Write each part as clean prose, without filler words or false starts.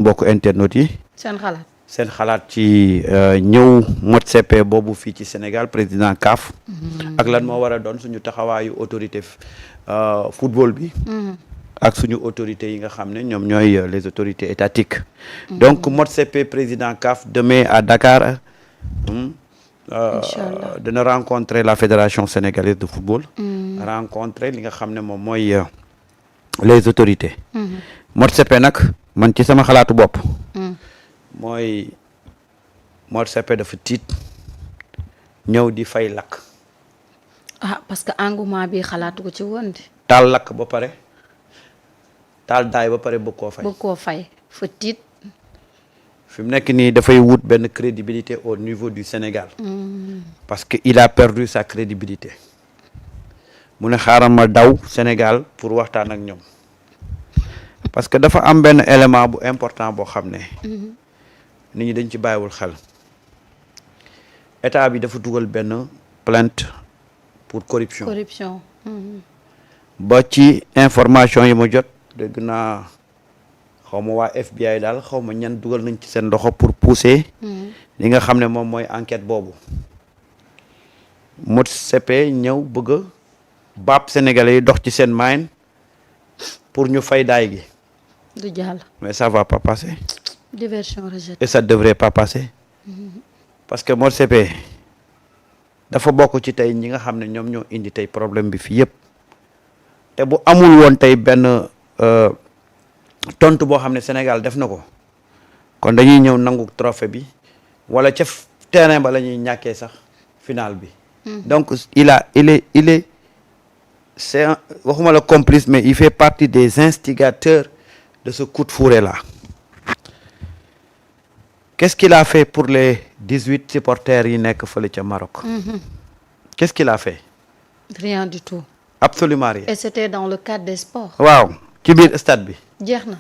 mbokk internautes yi. seen xalaat ci ñëw Motsepe boobu fii ci Sénégal président CAF. ak lan moo war a doon suñu taxawaayu autorité football bi. ak suñu autorités yi nga xam ne ñoom ñooy les autorités étatiques. donc Motsepe président CAF demain à Dakar. dina rencontrer la fédération sénégalaise de football. rencontrer li nga xam ne moom mooy les autorités. Motsepe nag man ci sama xalaatu bopp. mooy Motsepe dafa tiit ñëw di fay lakk. parce que engouement bi xalaatu ko ci woon de. taal lakk ba pare taal daay ba pare bëgg koo fay. fa tiit. fi mu nekk nii dafay wut benn crédibilité au niveau du Sénégal. parce que il a perdu sa crédibilité. mu ne xaaral ma daw Sénégal pour waxtaan ak ñoom. parce que dafa am benn élément bu important boo xam ne. nit ñi dañ ci bàyyiwul xel. état bi dafa dugal benn plainte pour corruption. ba ci information yi ma jot dégg naa xaw ma waa FBI daal xaw ma ñan dugal nañ ci seen loxo pour pousser. li nga xam ne moom mooy enquête boobu. Motsepe ñëw bëgg a baab sénégalais yi dox ci seen main pour ñu fay daay gi. du jàll. mais ça va pas passer. diversion rejetée. et ça devrait pas passer. parce que Motsepe dafa bokk ci tey ñi nga xam ne ñoom ñoo indi tey problème bi fii yëpp. te bu amul woon tey benn tontu boo xam ne Sénégal def na ko kon dañuy ñëw nangu trophée bi wala ca terrain ba la ñuy ñàkkee sax final bi. donc il est c'est waxuma la complice mais il fait partie des instigateurs de ce coup de fourré là. Qu'est-ce qu'il a fait pour les 18 supporters yi nekk fële ca Maroc? Qu'est-ce qu'il a fait? Rien du tout. Absolument rien. Et c'était dans le cadre des sports. waaw ci biir stade bi. jeex na.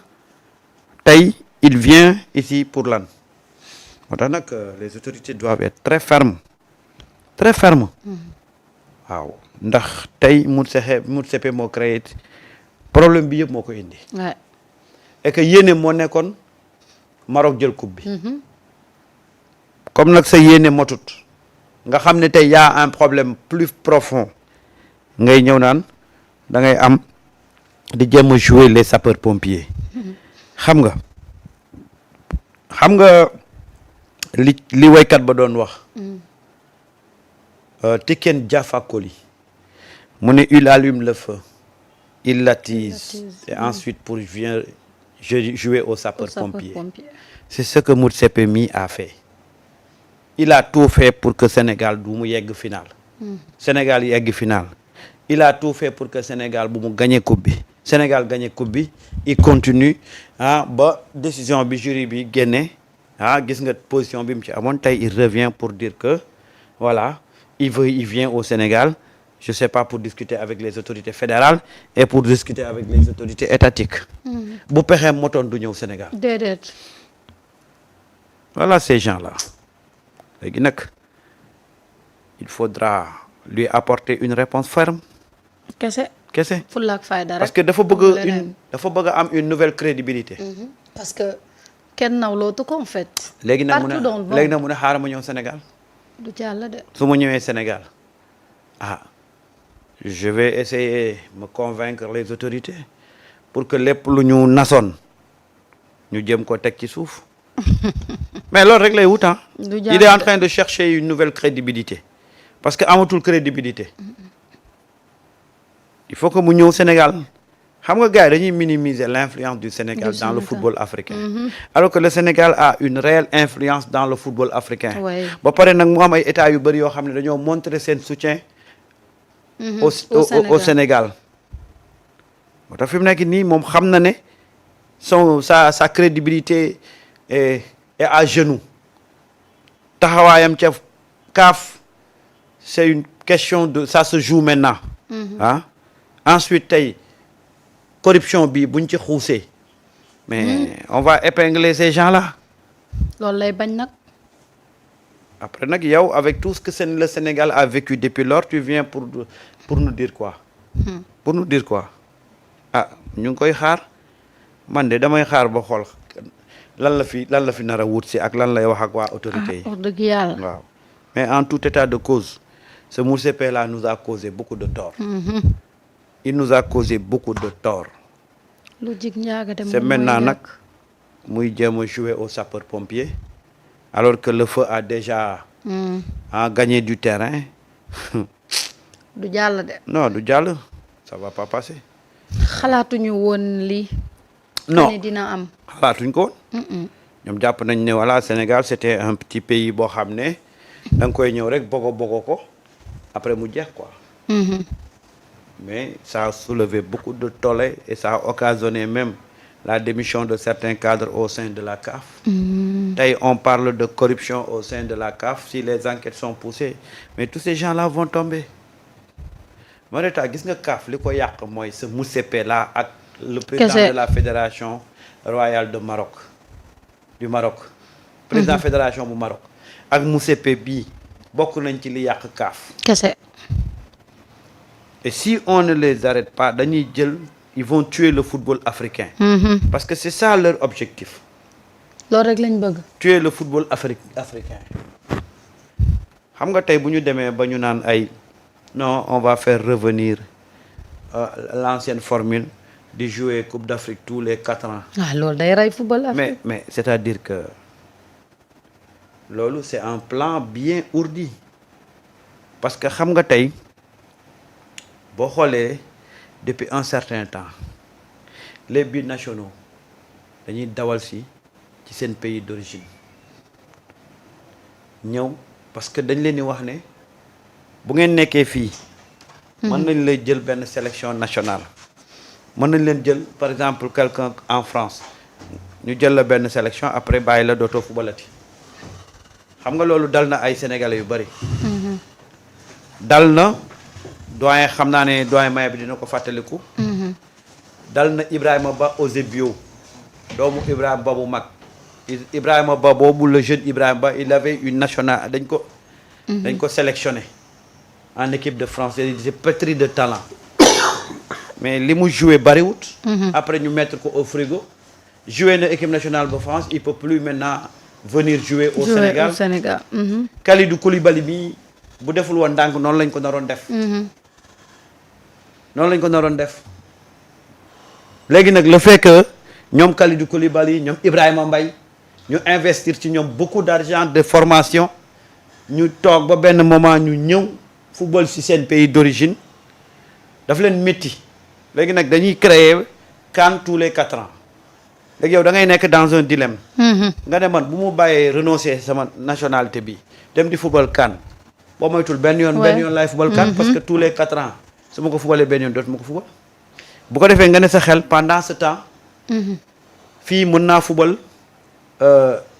tey il vient ici pour lan. moo tax nag les autorités doivent être très fermes. très fermes. waaw ndax tey Motsepe moo créé problème bi yëpp moo ko indi. et que yéene moo nekkoon Maroc jël coupe bi. comme nag sa yéene motut nga xam ne tey y a un problème plus profond ngay ñëw naan da ngay am di jéem a jouer les sapeurs pompiers. xam nga li waykat ba doon wax. Tiken Jah Fakoly mu ne il allume le feu il l'attise et ensuite pour venir jouer aux sapeurs pompiers. C'est ce que Motsepe mi a fait. Il a tout fait pour que Sénégal du mu yegg final. Sénégal yegg final. Il a tout fait pour que Sénégal bu mu gagné coupe bi. Sénégal gagné coupe bi il continue ba décision bi jury bi génne gis nga position bi mu ci amoon tey il revient pour dire que voilà il vient au Sénégal je sais pas pour discuter avec les autorités fédérales et pour discuter avec les autorités étatiques. bu pexeem motoon du ñëw Sénégal. déedéet. voilà ces gens-là léegi nag il faudra lui apporter une réponse ferme. kese. fulla ak fayda rek. parce que dafa bëgg a am une nouvelle crédibilité. parce que kenn nawlootu ko en fait. léegi nag mu ne xaaral ma ñëw Sénégal. du jàll de. su ma ñëwee Sénégal je vais essayer me convaincre les autorités pour que lépp lu ñu nasoon ñu jëm ko teg ci suuf mais loolu rek lay wut il est en train de chercher une nouvelle crédibilité parce que amatul crédibilité il faut que mu ñëw Sénégal xam nga gars yi dañuy minimiser l'influence du Sénégal dans le football africain. alors que le Sénégal a une réelle influence dans le football africain. ba pare nag mu am ay états yu bëri yoo xam ne dañoo montrer seen soutien. au Sénégal. moo tax fi mu nekk nii moom xam na ne sa crédibilité est à genoux. taxawaayam ca CAF c'est une question de ça se joue maintenant. ensuite tey. corruption bi buñ ci xuusee mais on va épingler ces gens-là. loolu lay bañ nag. après nag yow avec tout ce que le Sénégal a vécu depuis lors tu viens pour nous dire quoi. pour nous dire quoi ñu ngi koy xaar man de damay xaar ba xool lan la fi nar a wut si ak lan lay wax ak waa autorité yi. wax dëgg yàlla. waaw mais en tout état de cause ce Motsepe là nous a causé beaucoup de tort. Il nous a causé beaucoup de tort. lu jig njaaga dem c'est maintenant nag muy jéem a jouer au sapeur-pompier alors que le feu a déjà gagné du terrain. du jàll de. non du jàll ça va pas passer. xalaatuñu woon lii. non ne dina am. xalaatuñ ko woon. ñoom jàpp nañ ne voilà Sénégal c'était un petit pays boo xam ne da nga koy ñëw rek bogo ko après mu jeex quoi. Mais ça a soulevé beaucoup de tollé et ça a occasionné même la démission de certains cadres au sein de la CAF. Tey on parle de corruption au sein de la CAF si les enquêtes sont poussées mais tous ces gens-là vont tomber. Mareta gis nga CAF li ko yàq mooy ce Motsepe là ak le président de la fédération royale du Maroc. président fédération bu Maroc ak Motsepe bii bokk nañ ci li yàq CAF. kese. Et si on ne les arrête pas dañuy jël ils vont tuer le football africain. Parce que c'est ça leur objectif. loolu rek lañ bëgg. Tuer le football africain. xam nga tey bu ñu demee ba ñu naan ay non on va faire revenir l'ancienne formule de jouer Coupe d'Afrique tous les 4 ans. loolu day rey football Afrique. mais c'est-à-dire que loolu c'est un plan bien ourdi parce que xam nga tey. boo xoolee depuis un certain temps les binationaux dañuy dawal ci seen pays d'origine ñëw parce que dañ leen di wax ne bu ngeen nekkee fii mën nañ lay jël benn sélection nationale mën nañ leen jël par exemple quelqu'un en France ñu jël la benn sélection après bàyyi la dootoo fubalati xam nga loolu dal na ay sénégalais yu bari dal na doyen xam naa ne doyen Maye bi dina ko fàttaliku. dal na Ibrahima Ba Eusebio doomu Ibrahima Ba bu mag Ibrahima Ba boobu le jeune Ibrahima Ba il avait une nationale dañ ko sélectionné en équipe de France il était pétri de talent mais li mu joué bariwut. après ñu mettre ko au frigo joué na équipe nationale de France il peut plus maintenant venir jouer au Sénégal. Kalidou Koulibaly bi bu deful woon ndànk noonu lañ ko naroon def. léegi nag le fait que ñoom Kalidou Koulibaly ñoom Ibrahima Mbaye ñu investir ci ñoom beaucoup d'argent de formation ñu toog ba benn moment ñu ñëw football ci seen pays d'origine daf leen métti léegi nag dañuy créer CAN tous les 4 ans léegi yow da ngay nekk dans un dilemme. nga ne man bu mu bàyyee renoncer sama nationalité bi dem di football CAN boo moytul benn yoon laay football CAN parce que tous les 4 ans su ma ko fubalee benn yoon dootuma ko fubal bu ko defee nga ne sa xel pendant ce temps fii mën naa fubal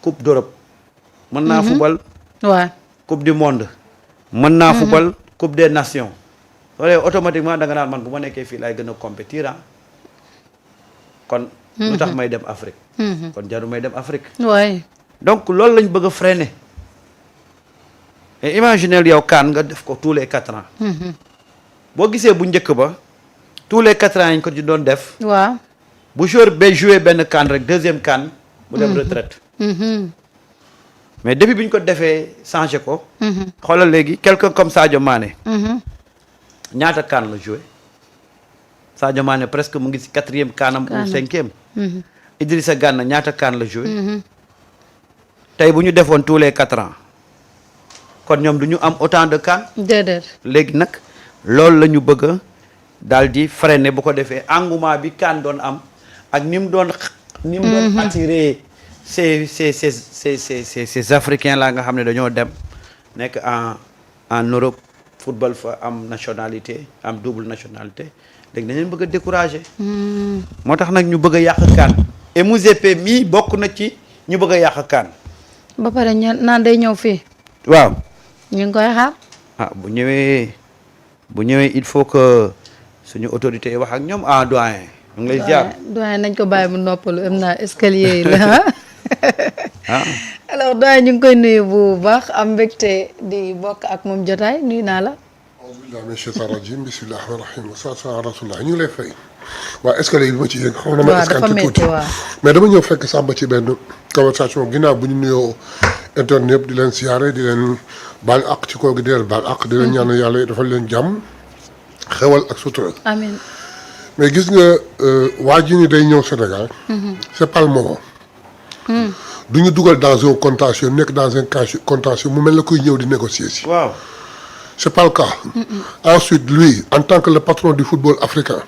coupe d'Europe mën naa fubal coupe du monde mën naa fubal coupe des nations loolu automatiquement da nga naan man bu ma nekkee fii laay gën a compétir kon lu tax may dem Afrique kon jaru may dem Afrique donc loolu lañ bëgg a freiner et imaginez yow CAN nga def ko tous les 4 ans boo gisee bu njëkk ba tous les 4 ans yi ko ci doon def. waaw bu joueur ba joué benn CAN rek deuxième CAN. mu dem retraite. mais depuis bi ñu ko defee changé ko. xoolal léegi quelqu'un comme Sadio Mané. ñaata CAN la joué. Sadio Mané presque mu ngi ci 4e CANam ou 5e. Idrissa Gana ñaata CAN la joué. tey bu ñu defoon tous les 4 ans. kon ñoom du ñu am autant de CAN. déedéet léegi nag loolu la ñu bëgg a daal di freiner bu ko defee engouement bi CAN doon am ak ni mu doon attirer ces africains là nga xam ne dañoo dem nekk en Europe football fa am nationalité am double nationalité léegi dañ leen bëgg a décourager. moo tax nag ñu bëgg a yàq CAN. et Motsepe mii bokk na ci ñu bëgg a yàq CAN. ba pare naan day ñëw fii. waaw. ñu ngi koy xaar. bu ñëwee il faut que suñu autorités yi wax ak ñoom doyen. ñu ngi lay ziar doyen nañ ko bàyyi mu noppalu am naa escalier yi la alors doyen ñu ngi koy nuyu bu baax am mbégte di bokk ak moom jotaay nuyu naa la. auzu billahi min shaytan rajim bismillahi rahmani rahim wa sallallahu ala rasulillah ñu ngi lay fay. waaw est-ce que léegi ma ci yéen xaw na ma waaw dafa escanté métti tuuti waaw. mais dama ñëw fekk Samba ci benn conversation ginnaaw bu ñu nuyoo internet yëpp di leen siyaare di leen baal àq ci koo gi di leen baal àq di leen ñaan yàlla dafa leen jàmm xewal ak sutura. amiin. mais gis nga waa ji ni day ñëw Sénégal. c'est pas le moment. du ñu dugal dans un contentieux nekk dans un cas contentieux mu mel na kuy ñëw di négocier si. waaw. c'est pas le cas. Ensuite lui en tant que le patron du football africain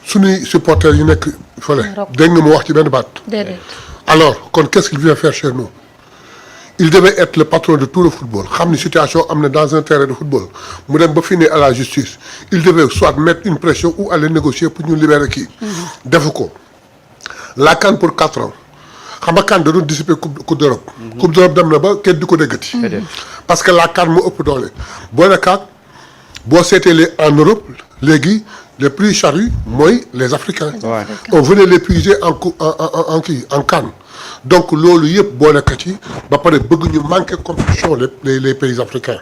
suñuy supporters yi nekk fële. dégg nga mu wax ci benn baat. déedéet. alors kon qu'est-ce qu'il vient faire chez nous. il devait être le patron de tout le football xam ni situation am na dans un terrain de football mu dem ba finir à la justice il devait soit mettre une pression ou aller négocier pour ñu libérer kii. defu ko la CAN pour 4 ans xam nga CAN da doon dissiper coupe d'Europe. coupe d'Europe dem na ba kenn di ko déggati. parce que la CAN moo ëpp doole. boole CAN boo seetee en Europe léegi les plus charrues mooy les Africains. Ouais. on venait les puiser en CAN. donc loolu yëpp boole ka ci ba pare bëgg ñu manquer compétition les pays africains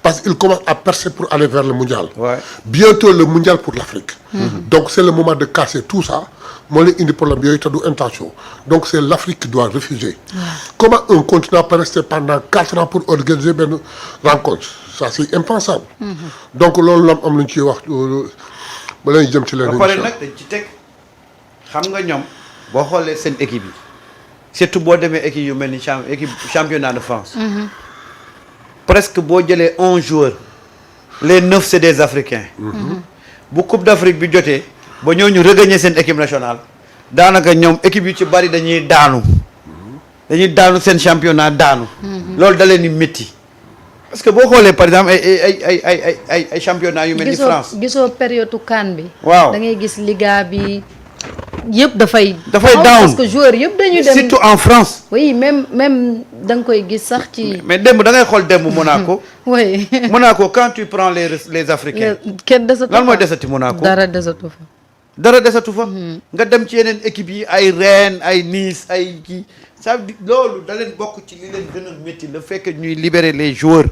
parce qu'ils commencent à percer pour aller vers le mondial. Ouais. bientôt le mondial pour l'Afrique. donc c'est le moment de casser tout ça moo leen indi problème yooyu te du intention donc c'est l'Afrique qui doit refuser. comment un continent peut rester pendant 4 ans pour organiser benn rencontre ça c'est impensable. donc loolu la am lu ñu ciy wax ba lañuy jëm ci leneen. ba pare nag dañ ci teg xam nga ñoom boo xoolee seen équipe yi surtout boo demee équipe yu mel ni équipe championnat de France. presque boo jëlee 11 joueurs les 9 c'est des Africains. bu Coupe d'Afrique bi jotee ba ñoo ñu regagner seen équipe nationale daanaka ñoom équipe yu ci bari dañuy daanu seen championnat daanu. loolu da leen di métti parce que boo xoolee par exemple ay championnat yu mel ni France. gisoo période CAN bi. waaw da ngay gis Liga bi yëpp dafay down parce que joueurs yëpp dañuy dem surtout en France. oui même da nga koy gis sax ci. mais démb da ngay xool démb Monaco. oui. Monaco quand tu prends les Africains. kenn desatu fa lan mooy desati Monaco. dara desatu fa. nga dem ci yeneen équipe yi ay Rennes ay Nice ay kii ça veut dire loolu da leen bokk ci li leen gën a métti le fait que ñuy libérer les joueurs.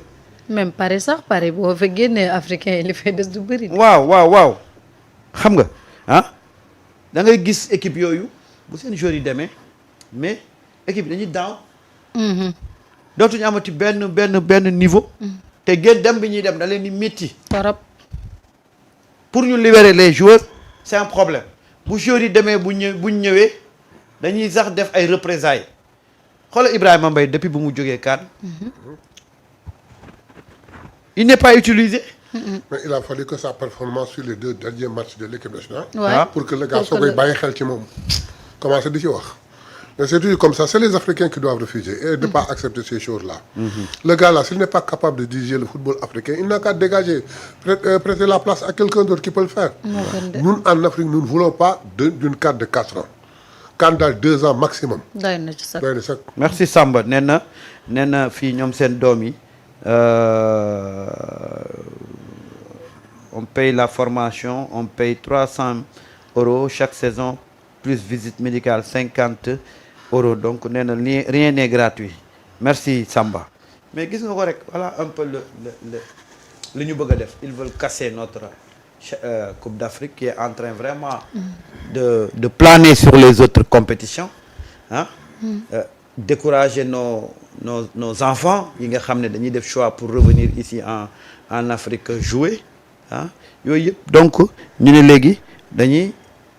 même Paris boo fa génnee africain yi li fay des du bëri. waaw xam nga ah da ngay gis équipe yooyu bu seen joueurs yi demee mais équipe yi dañuy daaw. dootuñu amati benn niveau. te gën dem bi ñuy dem da leen di métti. torop. pour ñu libérer les joueurs c'est un problème bu joueurs yi demee buñ ñëwee dañuy sax def ay représailles xoolal Ibrahima Mbaye depuis bu mu jógee CAN. il n'est pas utilisé. mais il a fallu que sa performance sur les 2 derniers matchs de l'équipe nationale. Ouais. pour que le gars soo koy bàyyi xel ci moom. commencé di ci wax. mais c'est toujours comme ça c'est les Africains qui doivent refuser et ne pas accepter ces choses-là. Le gars là s'il n'est pas capable de diriger le football africain il n'a qu'à dégager prêter la place à quelqu'un d'autre qui peut le faire. ñun en Afrique nous ne voulons pas d'une CAN de 4 ans. CAN daal 2 ans maximum. doy na ci sax. merci Samba nee na fii ñoom seen doom yi on paye la formation on paye 300 € chaque saison plus visite médicale 50 € donc nee na rien n'est gratuit merci Samba mais gis nga ko rek voilà un peu le ñu bëgg a def ils veulent casser notre Coupe d'Afrique qui est en train vraiment de planer sur les autres compétitions décourager nos enfants yi nga xam ne dañuy def choix pour revenir ici en Afrique jouer yooyu yëpp donc ñu ne léegi dañuy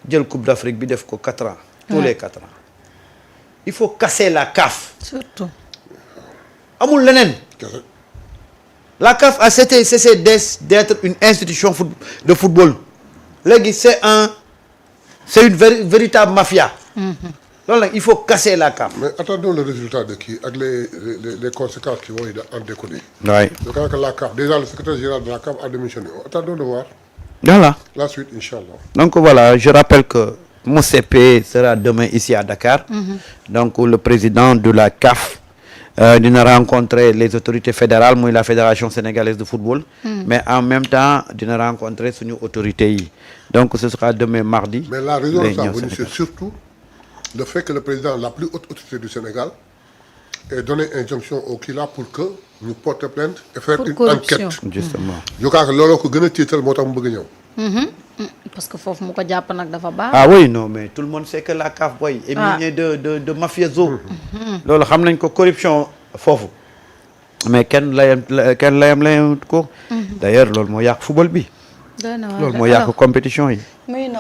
jël Coupe d'Afrique bi def ko 4 ans tous les 4 ans il faut casser la CAF surtout amul leneen la CAF a cessé d'être une institution de football léegi c'est une véritable mafia loolu nag il faut casser la CAF. mais attendons le résultat de kii ak les conséquences qui vont en découler. oui. je crois que la CAF déjà le secrétaire général de la CAF a démissionné attendons de voir. voilà. la suite inchallah. donc voilà je rappelle que Motsepe sera demain ici à Dakar. donc le président de la CAF dina rencontrer les autorités fédérales muy la fédération sénégalaise de football. mais en même temps dina rencontrer suñu autorités yi donc ce sera demain mardi. mais la raison de sa venue c'est surtout le fait que le président la plus haute autorité du Sénégal ait donné injonction au Kila pour que ñu porter plainte et faire une enquête. justement je crois que looloo ko gën a tiital moo tax mu bëgg a ñëw. parce que foofu mu ko jàpp nag dafa baax. Ah oui, non, mais tout le monde sait que la CAF, boy, est minée de mafioso. Loolu xam nañ ko corruption foofu. Mais kenn layam ko. D'ailleurs loolu moo yàq football bi. doy na waar loolu moo yàq compétition yi.